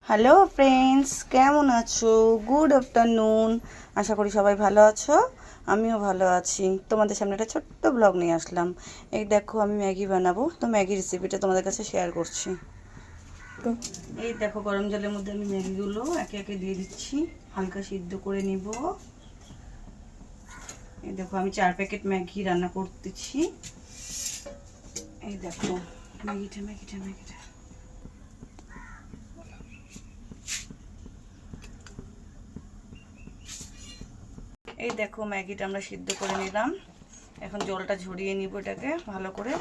Hello friends, কেমন আছো? Good afternoon. আশা করি সবাই ভালো আছো, আমিও ভালো আছি। তোমাদের সামনে একটা ছোট্ট ব্লগ নিয়ে আসলাম। এই দেখো, আমি ম্যাগি বানাবো, তো ম্যাগি রেসিপিটা তোমাদের কাছে শেয়ার করছি। তো এই দেখো, গরম জলের মধ্যে আমি ম্যাগিগুলো একে একে দিয়ে দিচ্ছি, হালকা সিদ্ধ করে নিব। এই দেখো, আমি 4 প্যাকেট ম্যাগি রান্না করতেছি। এই দেখো ম্যাগিটা ম্যাগিটা ম্যাগিটা এই দেখো, ম্যাগিটা আমরা সিদ্ধ করে নিলাম। এখন জলটা ঝরিয়ে নিব, এটাকে ভালো করে।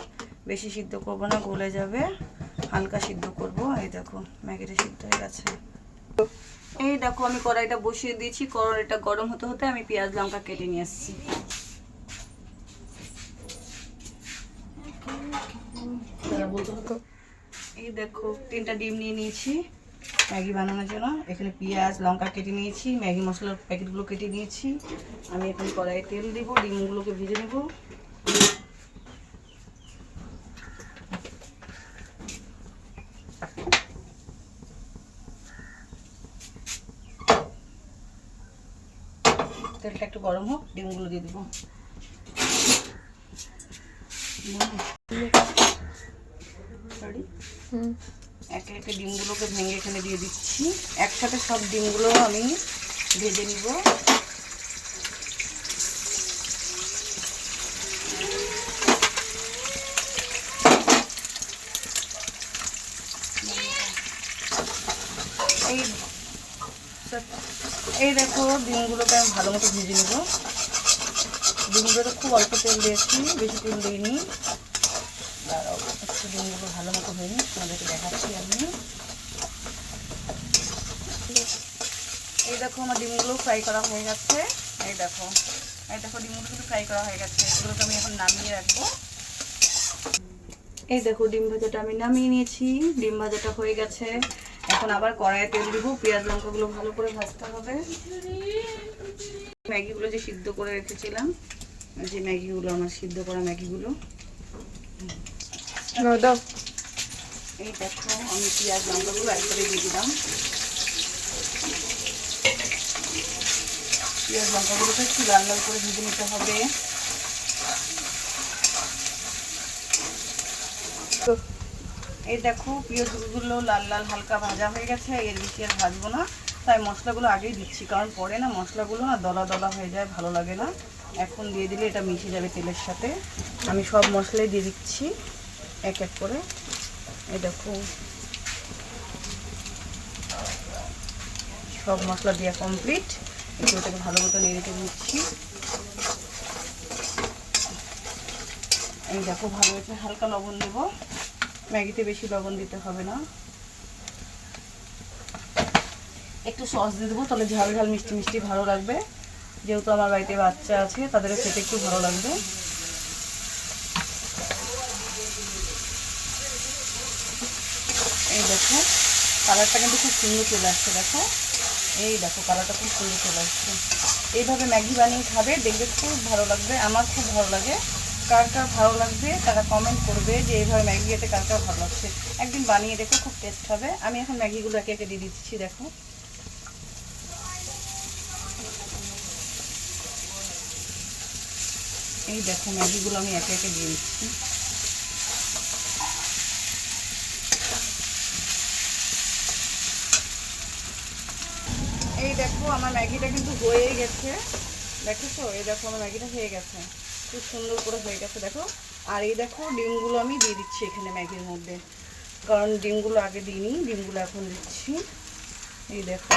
বেশি সিদ্ধ করব না, গলে যাবে। হালকা সিদ্ধ করব। এই দেখো, ম্যাগিটা সিদ্ধ হয়ে গেছে। এই দেখো, আমি কড়াইটা বসিয়ে দিয়েছি। কড়াইটা গরম হতে হতে আমি পেঁয়াজ লঙ্কা কেটে নিয়ে আসছি। এই দেখো, 3টা ডিম নিয়ে নিয়েছি ম্যাগি বানানোর জন্য। এখানে পেঁয়াজ লঙ্কা কেটে নিয়েছি, ম্যাগি মশলার প্যাকেটগুলো কেটে নিয়েছি। আমি এখন কড়াইয়ে তেল দিব, ডিমগুলোকে ভেজে নেব। তেলটা একটু গরম হোক, ডিমগুলো দিয়ে দেবো। একে একে ডিমগুলোকে ভেঙে এখানে দিয়ে দিচ্ছি। একসাথে সব ডিমগুলো আমি ভেজে নিব। এই এই দেখো, ডিমগুলোকে আমি ভালো মতো ভেজে নেব। ডিমগুলোতে খুব অল্প তেল দিয়েছি, বেশি তেল দিইনি। দাঁড়াও, একটু ডিমগুলো ভালো মতো হয়ে নি, তোমাদেরকে দেখাচ্ছি আমি। এই দেখো, আমার ডিমগুলো ফ্রাই করা হয়ে গেছে। এই দেখো, ডিমগুলো কিন্তু ফ্রাই করা হয়ে গেছে। এগুলোকে আমি এখন নামিয়ে রাখবো। এই দেখো, ডিম ভাজাটা আমি নামিয়ে নিয়েছি। ডিম ভাজাটা হয়ে গেছে। এখন আবার কড়াইয়ে তেল দিব। পেঁয়াজ লঙ্কাগুলো ভালো করে ভাজতে হবে। ম্যাগিগুলো যে সিদ্ধ করে রেখেছিলাম, যে ম্যাগিগুলো, আমার সিদ্ধ করা ম্যাগিগুলো, এই দেখো, আমি পেঁয়াজ লঙ্কাগুলো একবারে দিয়ে দিলাম। পেঁয়াজ লঙ্কাগুলোকে একটু লাল লাল করে ভেজে নিতে হবে। এই দেখো, পেঁয়াজগুলো লাল লাল হালকা ভাজা হয়ে গেছে। এর বেশি আর ভাজবো না, তাই মশলাগুলো আগেই দিচ্ছি, কারণ পরে না মশলাগুলো না দলা দলা হয়ে যায়, ভালো লাগে না। এখন দিয়ে দিলে এটা মিশে যাবে তেলের সাথে। আমি সব মশলাই দিয়ে দিচ্ছি এক এক করে। এই দেখো, সব মশলা দেওয়া কমপ্লিট। একটু ওটাকে ভালো মতো নেড়ে দিচ্ছি। এই দেখো, ভালো হয়েছে। হালকা লবণ দেবো, ম্যাগিতে বেশি লবণ দিতে হবে না। একটু সস দিয়ে দেবো, তাহলে ঝাল ঝাল মিষ্টি মিষ্টি ভালো লাগবে। যেহেতু আমার বাড়িতে বাচ্চা আছে, তাদের খেতে একটু ভালো লাগবে। এই দেখো, কালারটা কিন্তু খুব সুন্দর চলে আসছে। দেখো, এই দেখো, কালারটা খুব সুন্দর চলে আসছে। এইভাবে ম্যাগি বানিয়ে খাবে, দেখবে খুব ভালো লাগবে। আমার খুব ভালো লাগে। কার কার ভালো লাগবে তারা কমেন্ট করবে যে এইভাবে ম্যাগি খেতে কার কার ভালো লাগছে। একদিন বানিয়ে দেখো, খুব টেস্ট হবে। আমি এখন ম্যাগিগুলো একে একে দিয়ে দিচ্ছি। দেখো, এই দেখো, ম্যাগিগুলো আমি একে একে দিয়ে দিচ্ছি। এই দেখো, আমার ম্যাগিটা কিন্তু হয়ে গেছে। দেখেছো? এই দেখো, আমার ম্যাগিটা হয়ে গেছে, খুব সুন্দর করে হয়ে গেছে। দেখো, আর এই দেখো, ডিমগুলো আমি দিয়ে দিচ্ছি এখানে ম্যাগির মধ্যে, কারণ ডিমগুলো আগে দিইনি, ডিমগুলো এখন দিচ্ছি। এই দেখো,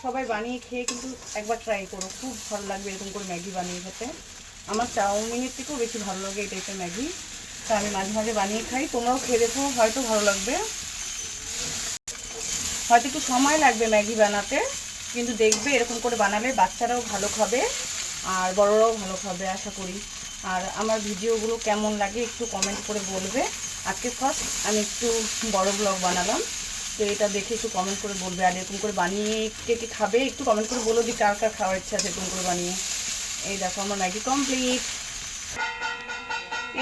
সবাই বানিয়ে খেয়ে কিন্তু একবার ট্রাই করো, খুব ভালো লাগবে এরকম করে ম্যাগি বানিয়ে খেতে। আমার চাউমিনের থেকেও বেশি ভালো লাগে এই টাইপের ম্যাগি। তা আমি মাঝে মাঝে বানিয়ে খাই, তোমরাও খেয়ে দেখো, হয়তো ভালো লাগবে। হয়তো একটু সময় লাগবে ম্যাগি বানাতে, কিন্তু দেখবে এরকম করে বানালে বাচ্চারাও ভালো খাবে আর বড়রাও ভালো খাবে আশা করি। আর আমার ভিডিওগুলো কেমন লাগে একটু কমেন্ট করে বলবে। আজকে ফার্স্ট আমি একটু বড় ব্লগ বানালাম, তো এটা দেখে একটু কমেন্ট করে বলবে। আর এরকম করে বানিয়ে কে কে খাবে একটু কমেন্ট করে বলো যে কার কার খাওয়ার ইচ্ছা আছে এরকম করে বানিয়ে। এই দেখো, আমার ম্যাগি কমপ্লিট।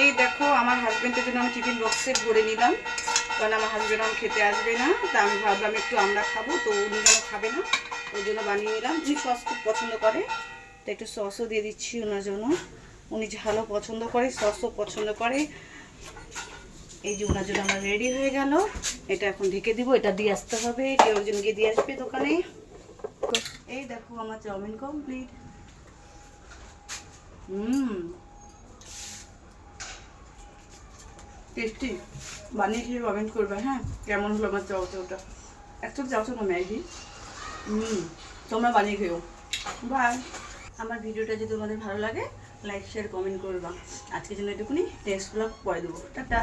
এই দেখো, আমার হাজবেন্ডের জন্য আমি টিফিন বক্সে ভরে নিলাম। কারণ আমার হাজবেন্ড আমার খেতে আসবে না, তা আমি ভাবলাম একটু আমরা খাবো, তো উনি যেন খাবে না, ওই জন্য বানিয়ে নিলাম। উনি সস খুব পছন্দ করে, তো একটু সসও দিয়ে দিচ্ছি ওনার জন্য। উনি ঝালও পছন্দ করে, সসও পছন্দ করে। এই যে ওনার জন্য আমার রেডি হয়ে গেল। এটা এখন ঢেকে দিব, এটা দিয়ে আসতে হবে, কেউ একজন গিয়ে দিয়ে আসবে দোকানে। এই দেখো আমার চাউমিন কমপ্লিট। টেস্টি, বানিয়ে খেয়ে কমেন্ট করবে হ্যাঁ কেমন হলো আমার চাউচাউটা। অ্যাকচুয়ালি চাউচাউ না ম্যাগি। তোমরা বানিয়ে খেও। বাই। আমার ভিডিওটা যদি তোমাদের ভালো লাগে লাইক শেয়ার কমেন্ট করবা। আজকের জন্য এটুকুনি, নেক্সট ব্লগ পরে দেবো। টাটা।